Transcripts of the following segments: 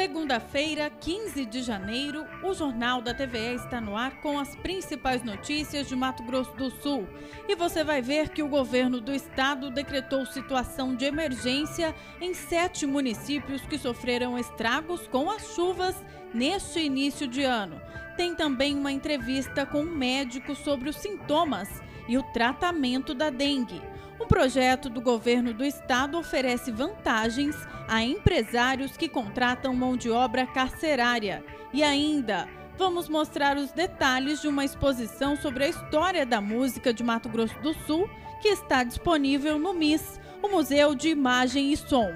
Segunda-feira, 15 de janeiro, o Jornal da TVE está no ar com as principais notícias de Mato Grosso do Sul. E você vai ver que o governo do estado decretou situação de emergência em 7 municípios que sofreram estragos com as chuvas neste início de ano. Tem também uma entrevista com um médico sobre os sintomas e o tratamento da dengue. O projeto do governo do estado oferece vantagens a empresários que contratam mão de obra carcerária. E ainda, vamos mostrar os detalhes de uma exposição sobre a história da música de Mato Grosso do Sul, que está disponível no MIS, o Museu de Imagem e Som.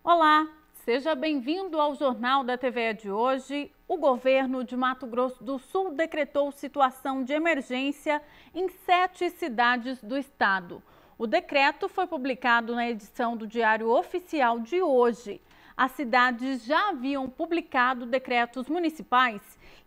Olá, seja bem-vindo ao Jornal da TVE de hoje. O governo de Mato Grosso do Sul decretou situação de emergência em 7 cidades do estado. O decreto foi publicado na edição do Diário Oficial de hoje. As cidades já haviam publicado decretos municipais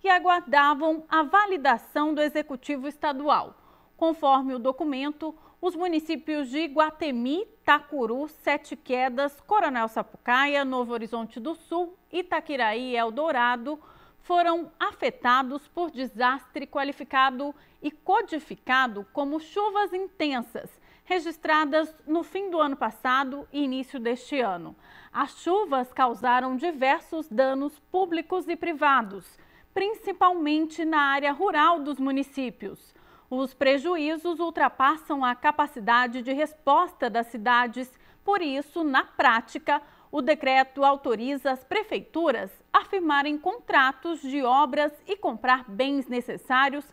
e aguardavam a validação do Executivo Estadual. Conforme o documento, os municípios de Iguatemi, Itacuru, Sete Quedas, Coronel Sapucaia, Novo Horizonte do Sul, Itaquiraí e Eldorado foram afetados por desastre qualificado e codificado como chuvas intensas, registradas no fim do ano passado e início deste ano. As chuvas causaram diversos danos públicos e privados, principalmente na área rural dos municípios. Os prejuízos ultrapassam a capacidade de resposta das cidades, por isso, na prática, o decreto autoriza as prefeituras a firmarem contratos de obras e comprar bens necessários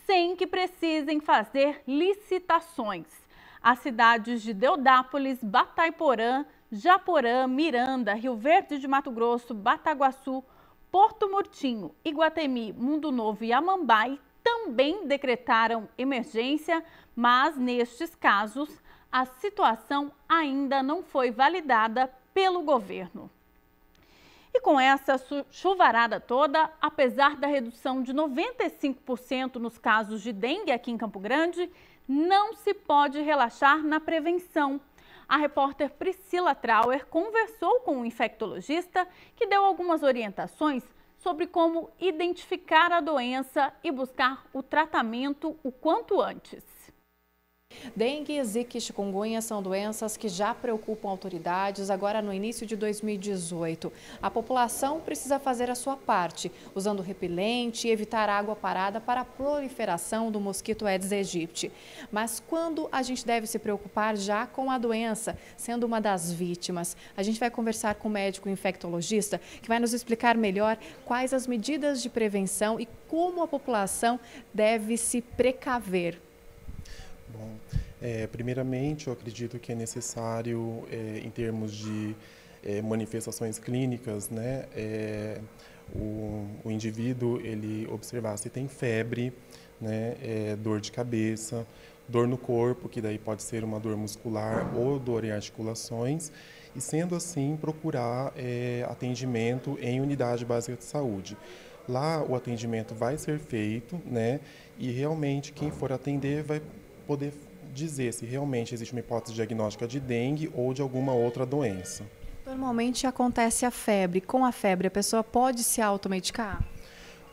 sem que precisem fazer licitações. As cidades de Deodápolis, Batayporã, Japorã, Miranda, Rio Verde de Mato Grosso, Bataguaçu, Porto Murtinho, Iguatemi, Mundo Novo e Amambai também decretaram emergência, mas nestes casos a situação ainda não foi validada pelo governo. E com essa chuvarada toda, apesar da redução de 95% nos casos de dengue aqui em Campo Grande, não se pode relaxar na prevenção. A repórter Priscila Trauer conversou com um infectologista que deu algumas orientações sobre como identificar a doença e buscar o tratamento o quanto antes. Dengue, zika e chikungunya são doenças que já preocupam autoridades agora no início de 2018. A população precisa fazer a sua parte, usando repelente e evitar água parada para a proliferação do mosquito Aedes aegypti. Mas quando a gente deve se preocupar já com a doença, sendo uma das vítimas? A gente vai conversar com o médico infectologista que vai nos explicar melhor quais as medidas de prevenção e como a população deve se precaver. Bom, primeiramente, eu acredito que é necessário, em termos de manifestações clínicas, né, o indivíduo ele observar se tem febre, né, dor de cabeça, dor no corpo, que daí pode ser uma dor muscular ou dor em articulações, e sendo assim, procurar atendimento em unidade básica de saúde. Lá o atendimento vai ser feito, né, e realmente quem for atender vai poder dizer se realmente existe uma hipótese diagnóstica de dengue ou de alguma outra doença. Normalmente acontece a febre. Com a febre, a pessoa pode se automedicar?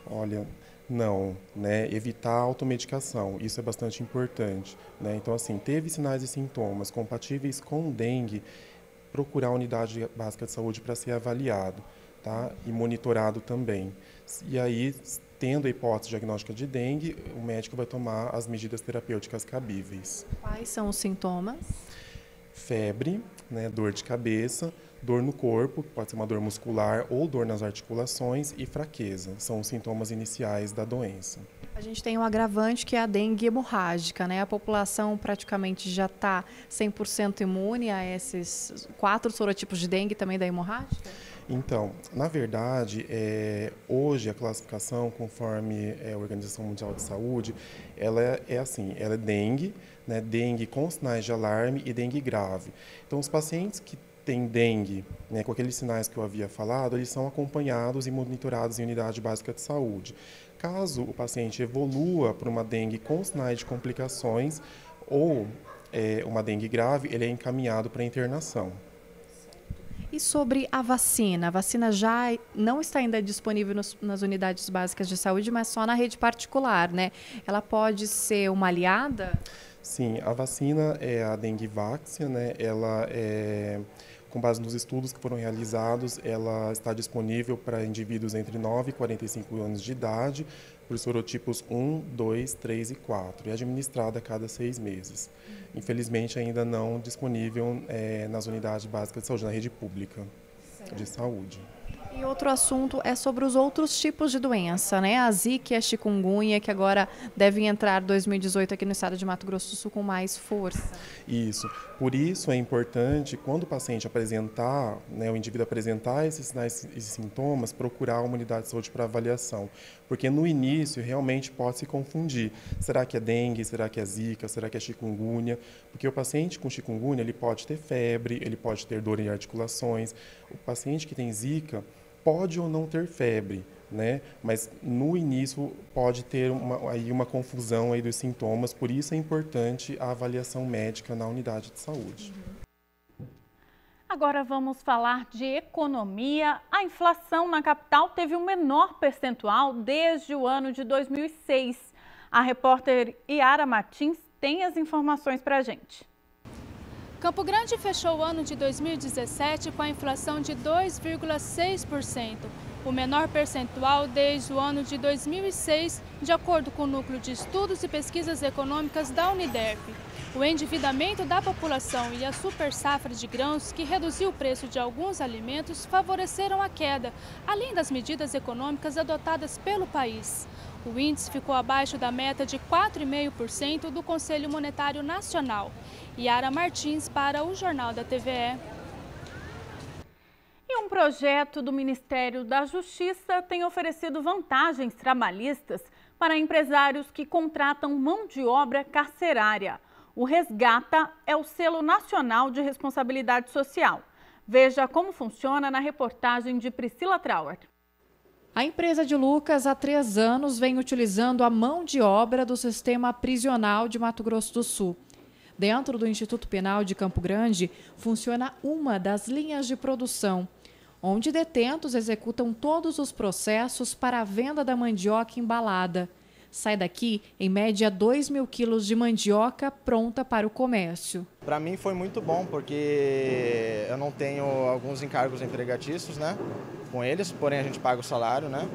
Olha, não, né? Evitar a automedicação, isso é bastante importante, né? Então, assim, teve sinais e sintomas compatíveis com dengue, procurar a unidade básica de saúde para ser avaliado, tá? E monitorado também. E aí, tendo a hipótese diagnóstica de dengue, o médico vai tomar as medidas terapêuticas cabíveis. Quais são os sintomas? Febre, né, dor de cabeça, dor no corpo, pode ser uma dor muscular ou dor nas articulações, e fraqueza. São os sintomas iniciais da doença. A gente tem um agravante que é a dengue hemorrágica, né? A população praticamente já está 100% imune a esses 4 sorotipos de dengue também da hemorrágica? Então, na verdade, hoje a classificação, conforme a Organização Mundial de Saúde, ela é assim, dengue, né, dengue com sinais de alarme e dengue grave. Então, os pacientes que tem dengue, né, com aqueles sinais que eu havia falado, eles são acompanhados e monitorados em unidade básica de saúde. Caso o paciente evolua para uma dengue com sinais de complicações ou uma dengue grave, ele é encaminhado para internação. E sobre a vacina já não está ainda disponível nas unidades básicas de saúde, mas só na rede particular, né? Ela pode ser uma aliada? Sim, a vacina é a Dengvaxia, né? Ela com base nos estudos que foram realizados, ela está disponível para indivíduos entre 9 e 45 anos de idade, por sorotipos 1, 2, 3 e 4, e administrada a cada 6 meses. Infelizmente, ainda não disponível nas unidades básicas de saúde, na rede pública de saúde. E outro assunto é sobre os outros tipos de doença, né? A Zika e a chikungunya, que agora devem entrar em 2018 aqui no estado de Mato Grosso do Sul com mais força. Isso. Por isso é importante, quando o paciente apresentar, né, o indivíduo apresentar esses sinais e sintomas, procurar uma unidade de saúde para avaliação. Porque no início realmente pode se confundir. Será que é dengue? Será que é zika? Será que é chikungunya? Porque o paciente com chikungunya, ele pode ter febre, ele pode ter dor em articulações. O paciente que tem zika pode ou não ter febre, né? Mas no início pode ter uma confusão aí dos sintomas, por isso é importante a avaliação médica na unidade de saúde. Agora vamos falar de economia. A inflação na capital teve o menor percentual desde o ano de 2006. A repórter Yara Martins tem as informações para a gente. Campo Grande fechou o ano de 2017 com a inflação de 2,6%, o menor percentual desde o ano de 2006, de acordo com o Núcleo de Estudos e Pesquisas Econômicas da Uniderp. O endividamento da população e a super safra de grãos, que reduziu o preço de alguns alimentos, favoreceram a queda, além das medidas econômicas adotadas pelo país. O índice ficou abaixo da meta de 4,5% do Conselho Monetário Nacional. Yara Martins para o Jornal da TVE. E um projeto do Ministério da Justiça tem oferecido vantagens trabalhistas para empresários que contratam mão de obra carcerária. O Resgata é o selo nacional de responsabilidade social. Veja como funciona na reportagem de Priscila Trauer. A empresa de Lucas, há 3 anos, vem utilizando a mão de obra do sistema prisional de Mato Grosso do Sul. Dentro do Instituto Penal de Campo Grande, funciona uma das linhas de produção, onde detentos executam todos os processos para a venda da mandioca embalada. Sai daqui, em média, 2.000 quilos de mandioca pronta para o comércio. Para mim foi muito bom, porque eu não tenho alguns encargos empregatícios, né, com eles, porém a gente paga o salário, né?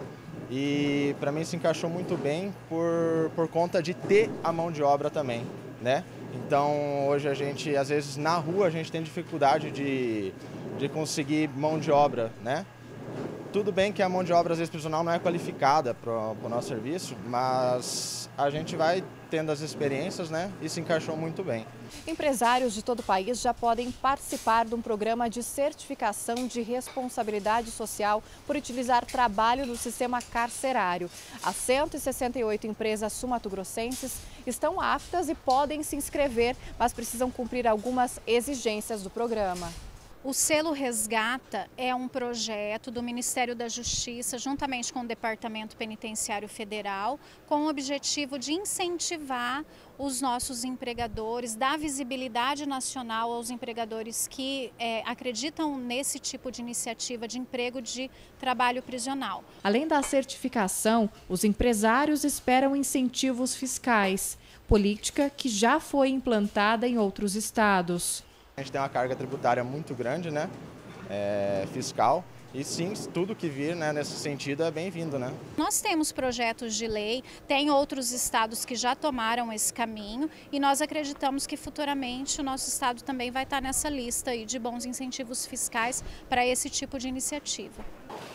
E para mim se encaixou muito bem por conta de ter a mão de obra também, né? Então hoje a gente, às vezes na rua, a gente tem dificuldade de conseguir mão de obra, né? Tudo bem que a mão de obra, às vezes, prisional não é qualificada para o nosso serviço, mas a gente vai tendo as experiências, né? E se encaixou muito bem. Empresários de todo o país já podem participar de um programa de certificação de responsabilidade social por utilizar trabalho no sistema carcerário. As 168 empresas sul-mato-grossenses estão aptas e podem se inscrever, mas precisam cumprir algumas exigências do programa. O selo Resgata é um projeto do Ministério da Justiça, juntamente com o Departamento Penitenciário Federal, com o objetivo de incentivar os nossos empregadores, dar visibilidade nacional aos empregadores que acreditam nesse tipo de iniciativa de emprego de trabalho prisional. Além da certificação, os empresários esperam incentivos fiscais, política que já foi implantada em outros estados. A gente tem uma carga tributária muito grande, né, fiscal, e sim, tudo que vir, né, nesse sentido é bem-vindo, né? Nós temos projetos de lei, tem outros estados que já tomaram esse caminho e nós acreditamos que futuramente o nosso estado também vai estar nessa lista aí de bons incentivos fiscais para esse tipo de iniciativa.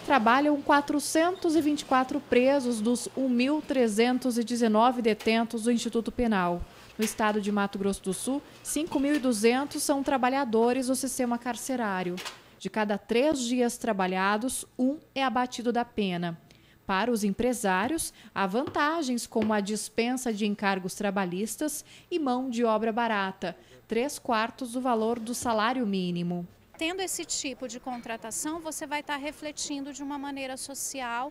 Trabalham 424 presos dos 1.319 detentos do Instituto Penal. No estado de Mato Grosso do Sul, 5.200 são trabalhadores do sistema carcerário. De cada 3 dias trabalhados, 1 é abatido da pena. Para os empresários, há vantagens como a dispensa de encargos trabalhistas e mão de obra barata, 3/4 do valor do salário mínimo. tendo esse tipo de contratação, você vai estar refletindo de uma maneira social,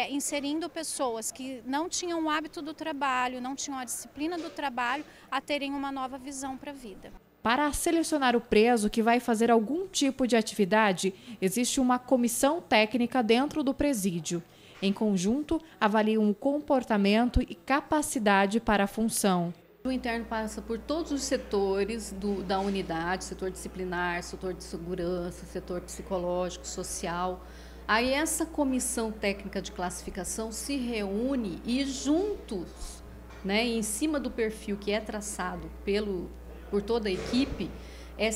inserindo pessoas que não tinham o hábito do trabalho, não tinham a disciplina do trabalho, a terem uma nova visão para a vida. Para selecionar o preso que vai fazer algum tipo de atividade, existe uma comissão técnica dentro do presídio. Em conjunto, avaliam o comportamento e capacidade para a função. O interno passa por todos os setores da unidade, setor disciplinar, setor de segurança, setor psicológico, social. Aí essa comissão técnica de classificação se reúne e juntos, né, em cima do perfil que é traçado por toda a equipe, é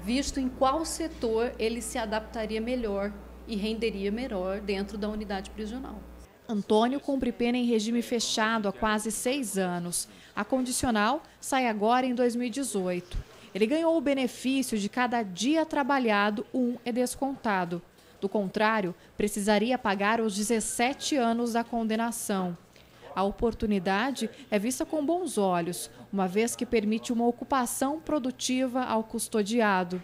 visto em qual setor ele se adaptaria melhor e renderia melhor dentro da unidade prisional. Antônio cumpre pena em regime fechado há quase 6 anos. A condicional sai agora em 2018. Ele ganhou o benefício de cada dia trabalhado, é descontado. Do contrário, precisaria pagar os 17 anos da condenação. A oportunidade é vista com bons olhos, uma vez que permite uma ocupação produtiva ao custodiado.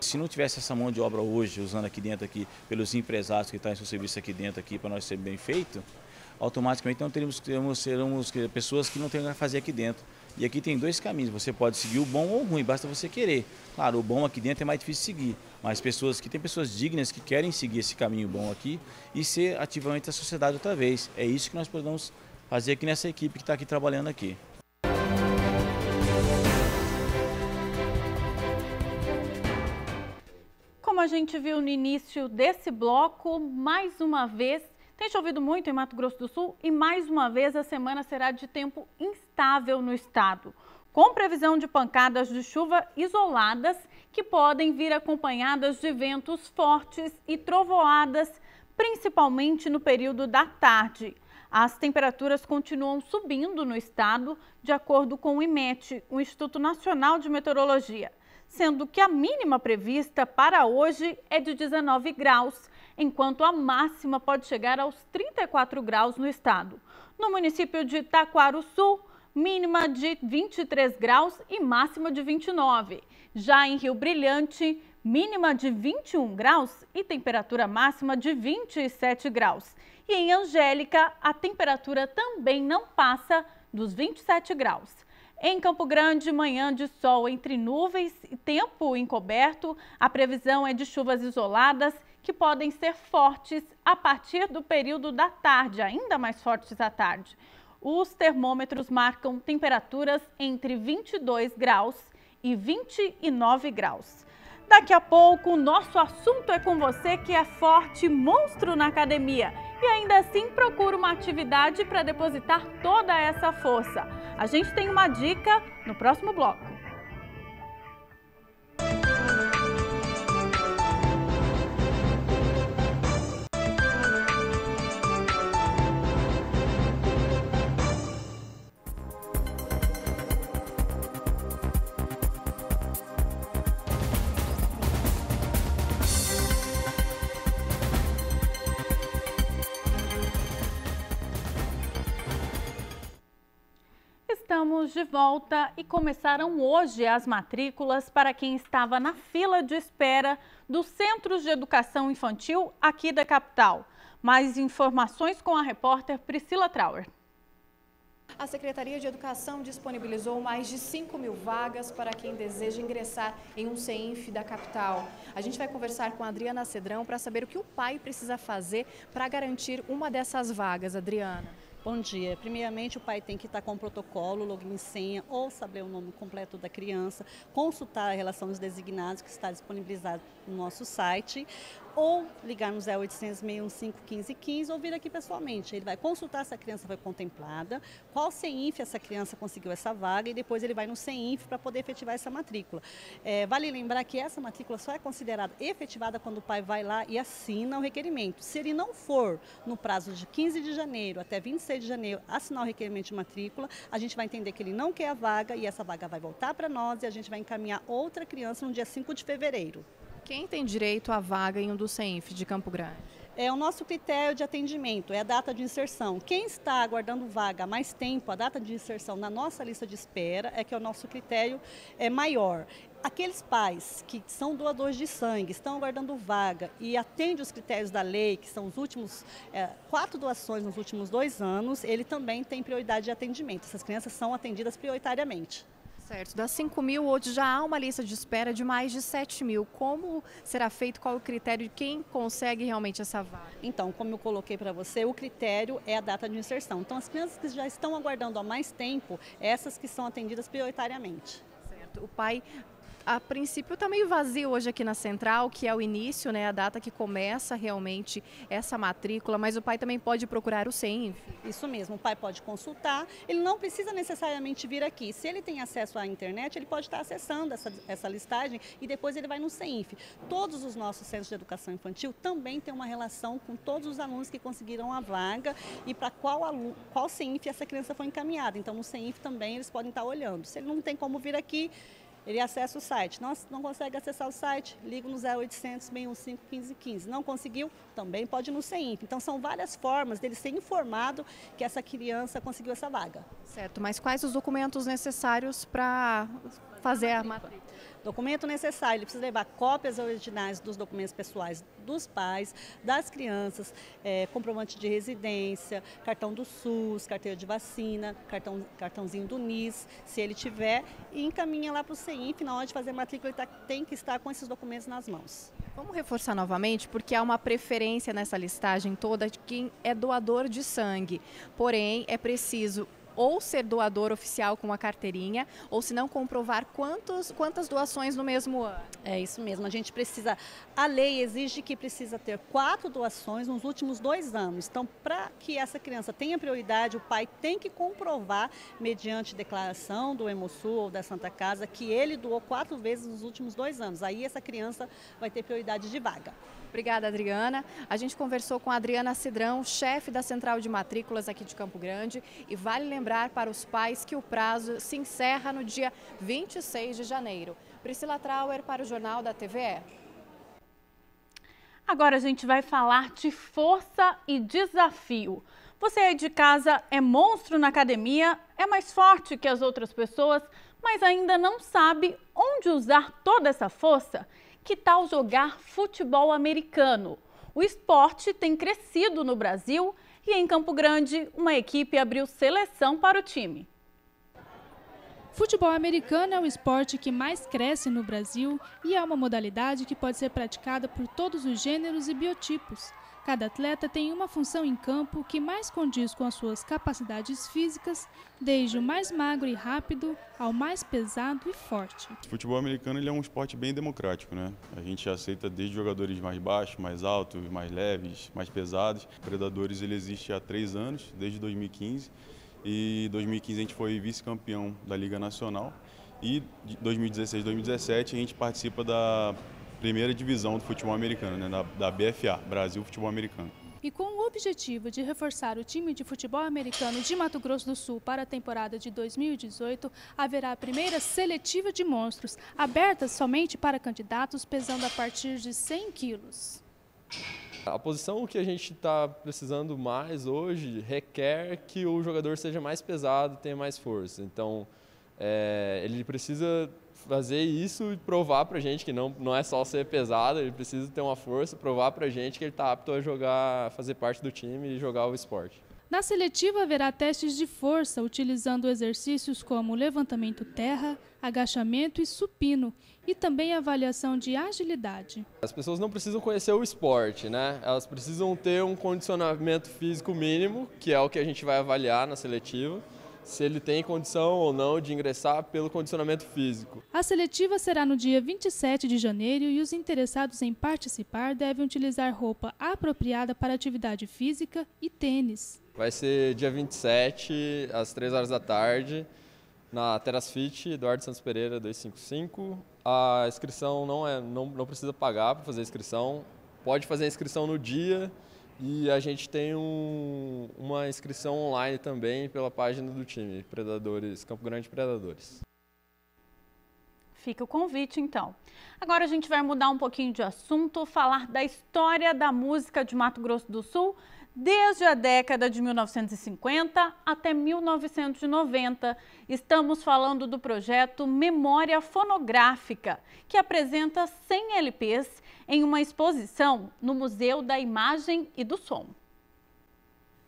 Se não tivesse essa mão de obra hoje, usando aqui dentro, pelos empresários que estão em seu serviço aqui dentro, para nós ser bem feito, automaticamente não teremos pessoas que não têm o que fazer aqui dentro. E aqui tem 2 caminhos, você pode seguir o bom ou o ruim, basta você querer. Claro, o bom aqui dentro é mais difícil seguir, mas tem pessoas dignas que querem seguir esse caminho bom aqui e ser ativamente a sociedade outra vez. É isso que nós podemos fazer aqui nessa equipe que está aqui trabalhando aqui. Como a gente viu no início desse bloco, mais uma vez, tem chovido muito em Mato Grosso do Sul e mais uma vez a semana será de tempo instável no estado, com previsão de pancadas de chuva isoladas que podem vir acompanhadas de ventos fortes e trovoadas, principalmente no período da tarde. As temperaturas continuam subindo no estado, de acordo com o IMET, o Instituto Nacional de Meteorologia, sendo que a mínima prevista para hoje é de 19 graus, enquanto a máxima pode chegar aos 34 graus no estado. No município de Taquarussu, mínima de 23 graus e máxima de 29. Já em Rio Brilhante, mínima de 21 graus e temperatura máxima de 27 graus. E em Angélica, a temperatura também não passa dos 27 graus. Em Campo Grande, manhã de sol entre nuvens e tempo encoberto, a previsão é de chuvas isoladas que podem ser fortes a partir do período da tarde, ainda mais fortes à tarde. Os termômetros marcam temperaturas entre 22 graus e 29 graus. Daqui a pouco, o nosso assunto é com você que é forte, monstro na academia e ainda assim procura uma atividade para depositar toda essa força. A gente tem uma dica no próximo bloco. Estamos de volta e começaram hoje as matrículas para quem estava na fila de espera dos Centros de Educação Infantil aqui da capital. Mais informações com a repórter Priscila Trauer. A Secretaria de Educação disponibilizou mais de 5.000 vagas para quem deseja ingressar em um CEINF da capital. A gente vai conversar com a Adriana Cedrão para saber o que o pai precisa fazer para garantir uma dessas vagas. Adriana. Bom dia. Primeiramente, o pai tem que estar com o protocolo, login e senha, ou saber o nome completo da criança, consultar a relação dos designados que está disponibilizado no nosso site, ou ligar no 0800 615 1515 ou vir aqui pessoalmente. Ele vai consultar se a criança foi contemplada, qual CEINF essa criança conseguiu essa vaga e depois ele vai no CEINF para poder efetivar essa matrícula. Vale lembrar que essa matrícula só é considerada efetivada quando o pai vai lá e assina o requerimento. Se ele não for no prazo de 15 de janeiro até 26 de janeiro assinar o requerimento de matrícula, a gente vai entender que ele não quer a vaga e essa vaga vai voltar para nós e a gente vai encaminhar outra criança no dia 5 de fevereiro. Quem tem direito à vaga em um dos CEINF de Campo Grande? O nosso critério de atendimento é a data de inserção. Quem está aguardando vaga há mais tempo, a data de inserção na nossa lista de espera é que o nosso critério é maior. Aqueles pais que são doadores de sangue, estão aguardando vaga e atendem os critérios da lei, que são os últimos 4 doações nos últimos 2 anos, ele também tem prioridade de atendimento. Essas crianças são atendidas prioritariamente. Certo, das 5 mil, hoje já há uma lista de espera de mais de 7 mil. Como será feito, qual é o critério de quem consegue realmente essa vaga? Então, como eu coloquei para você, o critério é a data de inserção. Então, as crianças que já estão aguardando há mais tempo, essas que são atendidas prioritariamente. Certo, o pai... A princípio está meio vazio hoje aqui na Central, que é o início, né, a data que começa realmente essa matrícula, mas o pai também pode procurar o CENF. Isso mesmo, o pai pode consultar, ele não precisa necessariamente vir aqui. Se ele tem acesso à internet, ele pode estar acessando essa listagem e depois ele vai no CENF. Todos os nossos centros de educação infantil também têm uma relação com todos os alunos que conseguiram a vaga e para qual CENF essa criança foi encaminhada. Então, no CENF também eles podem estar olhando. Se ele não tem como vir aqui, ele acessa o site. Não consegue acessar o site, liga no 0800 615 1515. Não conseguiu? Também pode ir no CENF. Então, são várias formas dele ser informado que essa criança conseguiu essa vaga. Certo, mas quais os documentos necessários para fazer a matrícula? Documento necessário, ele precisa levar cópias originais dos documentos pessoais dos pais, das crianças, comprovante de residência, cartão do SUS, carteira de vacina, cartãozinho do NIS, se ele tiver, e encaminha lá para o CENF. Na hora de fazer a matrícula, ele tem que estar com esses documentos nas mãos. Vamos reforçar novamente, porque há uma preferência nessa listagem toda de quem é doador de sangue, porém é preciso ou ser doador oficial com a carteirinha, ou se não comprovar quantas doações no mesmo ano. É isso mesmo, a gente precisa, a lei exige que precisa ter 4 doações nos últimos 2 anos. Então, para que essa criança tenha prioridade, o pai tem que comprovar, mediante declaração do Hemosul ou da Santa Casa, que ele doou 4 vezes nos últimos 2 anos. Aí essa criança vai ter prioridade de vaga. Obrigada, Adriana. A gente conversou com a Adriana Cidrão, chefe da Central de Matrículas aqui de Campo Grande. E vale lembrar para os pais que o prazo se encerra no dia 26 de janeiro. Priscila Trauer para o Jornal da TVE. Agora a gente vai falar de força e desafio. Você aí de casa é monstro na academia, é mais forte que as outras pessoas, mas ainda não sabe onde usar toda essa força? Que tal jogar futebol americano? O esporte tem crescido no Brasil e em Campo Grande uma equipe abriu seleção para o time. Futebol americano é o esporte que mais cresce no Brasil e é uma modalidade que pode ser praticada por todos os gêneros e biotipos. Cada atleta tem uma função em campo que mais condiz com as suas capacidades físicas, desde o mais magro e rápido ao mais pesado e forte. O futebol americano ele é um esporte bem democrático, né? A gente aceita desde jogadores mais baixos, mais altos, mais leves, mais pesados. Predadores ele existe há 3 anos, desde 2015. E em 2015 a gente foi vice-campeão da Liga Nacional. E em 2016 e 2017 a gente participa da primeira divisão do futebol americano, né, da BFA, Brasil Futebol Americano. E com o objetivo de reforçar o time de futebol americano de Mato Grosso do Sul para a temporada de 2018, haverá a primeira seletiva de monstros, aberta somente para candidatos pesando a partir de 100 quilos. A posição que a gente está precisando mais hoje requer que o jogador seja mais pesado e tenha mais força. Então, ele precisa fazer isso e provar pra gente que não é só ser pesado, ele precisa ter uma força, provar pra gente que ele está apto a jogar, fazer parte do time e jogar o esporte. Na seletiva haverá testes de força, utilizando exercícios como levantamento terra, agachamento e supino, e também avaliação de agilidade. As pessoas não precisam conhecer o esporte, né? Elas precisam ter um condicionamento físico mínimo, que é o que a gente vai avaliar na seletiva, se ele tem condição ou não de ingressar pelo condicionamento físico. A seletiva será no dia 27 de janeiro e os interessados em participar devem utilizar roupa apropriada para atividade física e tênis. Vai ser dia 27, às 3 horas da tarde, na Terasfit, Eduardo Santos Pereira 255. A inscrição não precisa pagar para fazer a inscrição, pode fazer a inscrição no dia. E a gente tem uma inscrição online também pela página do time, Predadores, Campo Grande Predadores. Fica o convite, então. Agora a gente vai mudar um pouquinho de assunto, falar da história da música de Mato Grosso do Sul, desde a década de 1950 até 1990. Estamos falando do projeto Memória Fonográfica, que apresenta 100 LPs em uma exposição no Museu da Imagem e do Som.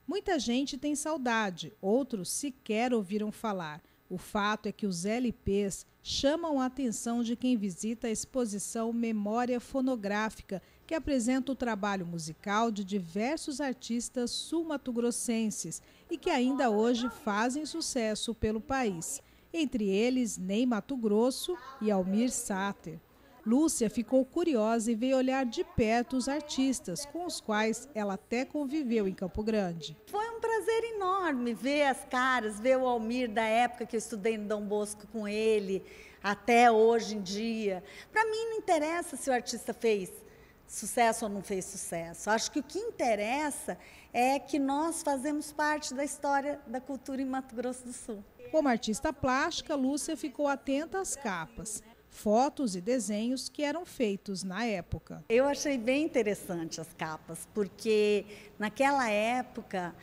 Muita gente tem saudade, outros sequer ouviram falar. O fato é que os LPs chamam a atenção de quem visita a exposição Memória Fonográfica, que apresenta o trabalho musical de diversos artistas sul-mato-grossenses e que ainda hoje fazem sucesso pelo país. Entre eles, Ney Matogrosso e Almir Sater. Lúcia ficou curiosa e veio olhar de perto os artistas, com os quais ela até conviveu em Campo Grande. Foi um prazer enorme ver as caras, ver o Almir da época que eu estudei no Dom Bosco com ele, até hoje em dia. Para mim não interessa se o artista fez sucesso ou não fez sucesso. Acho que o que interessa é que nós fazemos parte da história da cultura em Mato Grosso do Sul. Como artista plástica, Lúcia ficou atenta às capas, fotos e desenhos que eram feitos na época. Eu achei bem interessante as capas, porque naquela época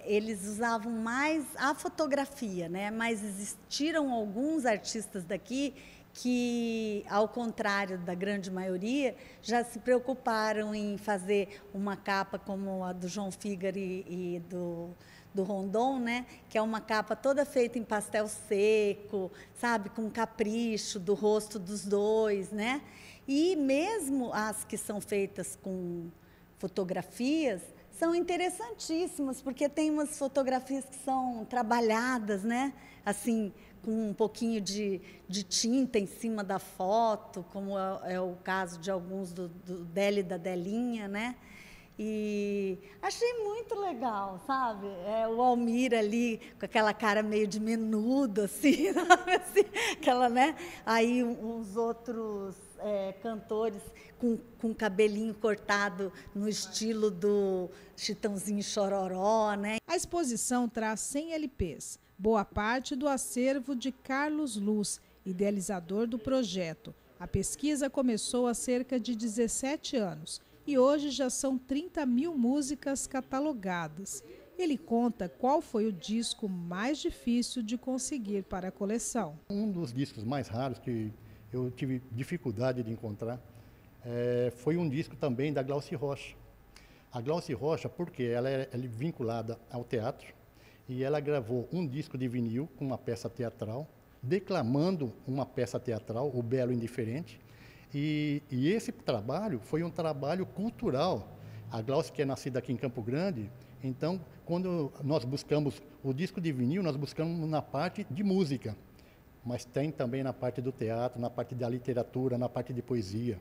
eles usavam mais a fotografia, né? Mas existiram alguns artistas daqui que, ao contrário da grande maioria, já se preocuparam em fazer uma capa como a do João Figari e do Rondon, né? Que é uma capa toda feita em pastel seco, sabe, com capricho do rosto dos dois, né? E mesmo as que são feitas com fotografias são interessantíssimas, porque tem umas fotografias que são trabalhadas, né? Assim, com um pouquinho de tinta em cima da foto, como é o caso de alguns do Deli e da Delinha, né? E achei muito legal, sabe? O Almir ali, com aquela cara meio de menudo, assim, sabe? Assim, aquela, né? Aí uns outros cantores com cabelinho cortado no estilo do Chitãozinho Chororó, né? A exposição traz 100 LPs, boa parte do acervo de Carlos Luz, idealizador do projeto. A pesquisa começou há cerca de 17 anos. E hoje já são 30 mil músicas catalogadas. Ele conta qual foi o disco mais difícil de conseguir para a coleção. Um dos discos mais raros que eu tive dificuldade de encontrar foi um disco também da Glauci Rocha. A Glauci Rocha, porque ela é vinculada ao teatro, e ela gravou um disco de vinil com uma peça teatral, declamando uma peça teatral, O Belo Indiferente. E esse trabalho foi um trabalho cultural. A Glauci, que é nascida aqui em Campo Grande, então, quando nós buscamos o disco de vinil, nós buscamos na parte de música, mas tem também na parte do teatro, na parte da literatura, na parte de poesia.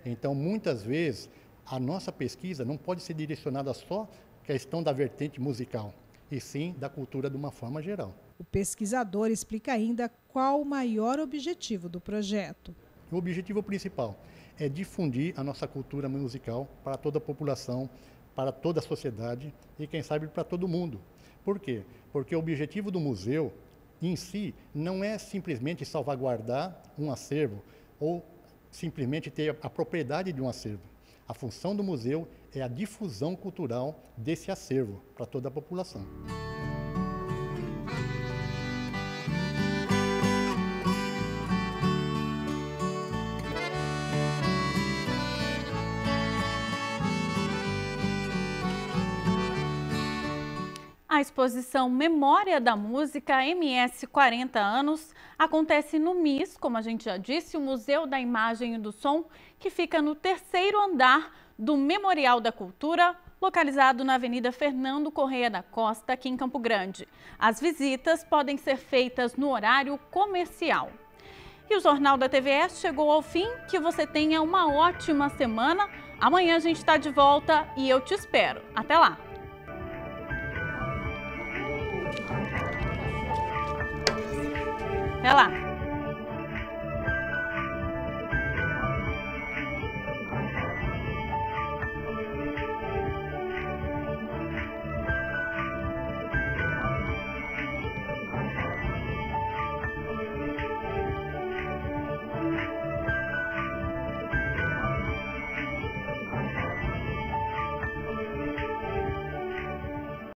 Então, muitas vezes, a nossa pesquisa não pode ser direcionada só à questão da vertente musical, e sim da cultura de uma forma geral. O pesquisador explica ainda qual o maior objetivo do projeto. O objetivo principal é difundir a nossa cultura musical para toda a população, para toda a sociedade e, quem sabe, para todo mundo. Por quê? Porque o objetivo do museu, em si, não é simplesmente salvaguardar um acervo ou simplesmente ter a propriedade de um acervo. A função do museu é a difusão cultural desse acervo para toda a população. A exposição Memória da Música MS 40 anos acontece no MIS, como a gente já disse, o Museu da Imagem e do Som, que fica no 3º andar do Memorial da Cultura, localizado na Avenida Fernando Correia da Costa, aqui em Campo Grande. As visitas podem ser feitas no horário comercial. E o Jornal da TVE chegou ao fim. Que você tenha uma ótima semana. Amanhã a gente está de volta e eu te espero. Até lá! Até lá!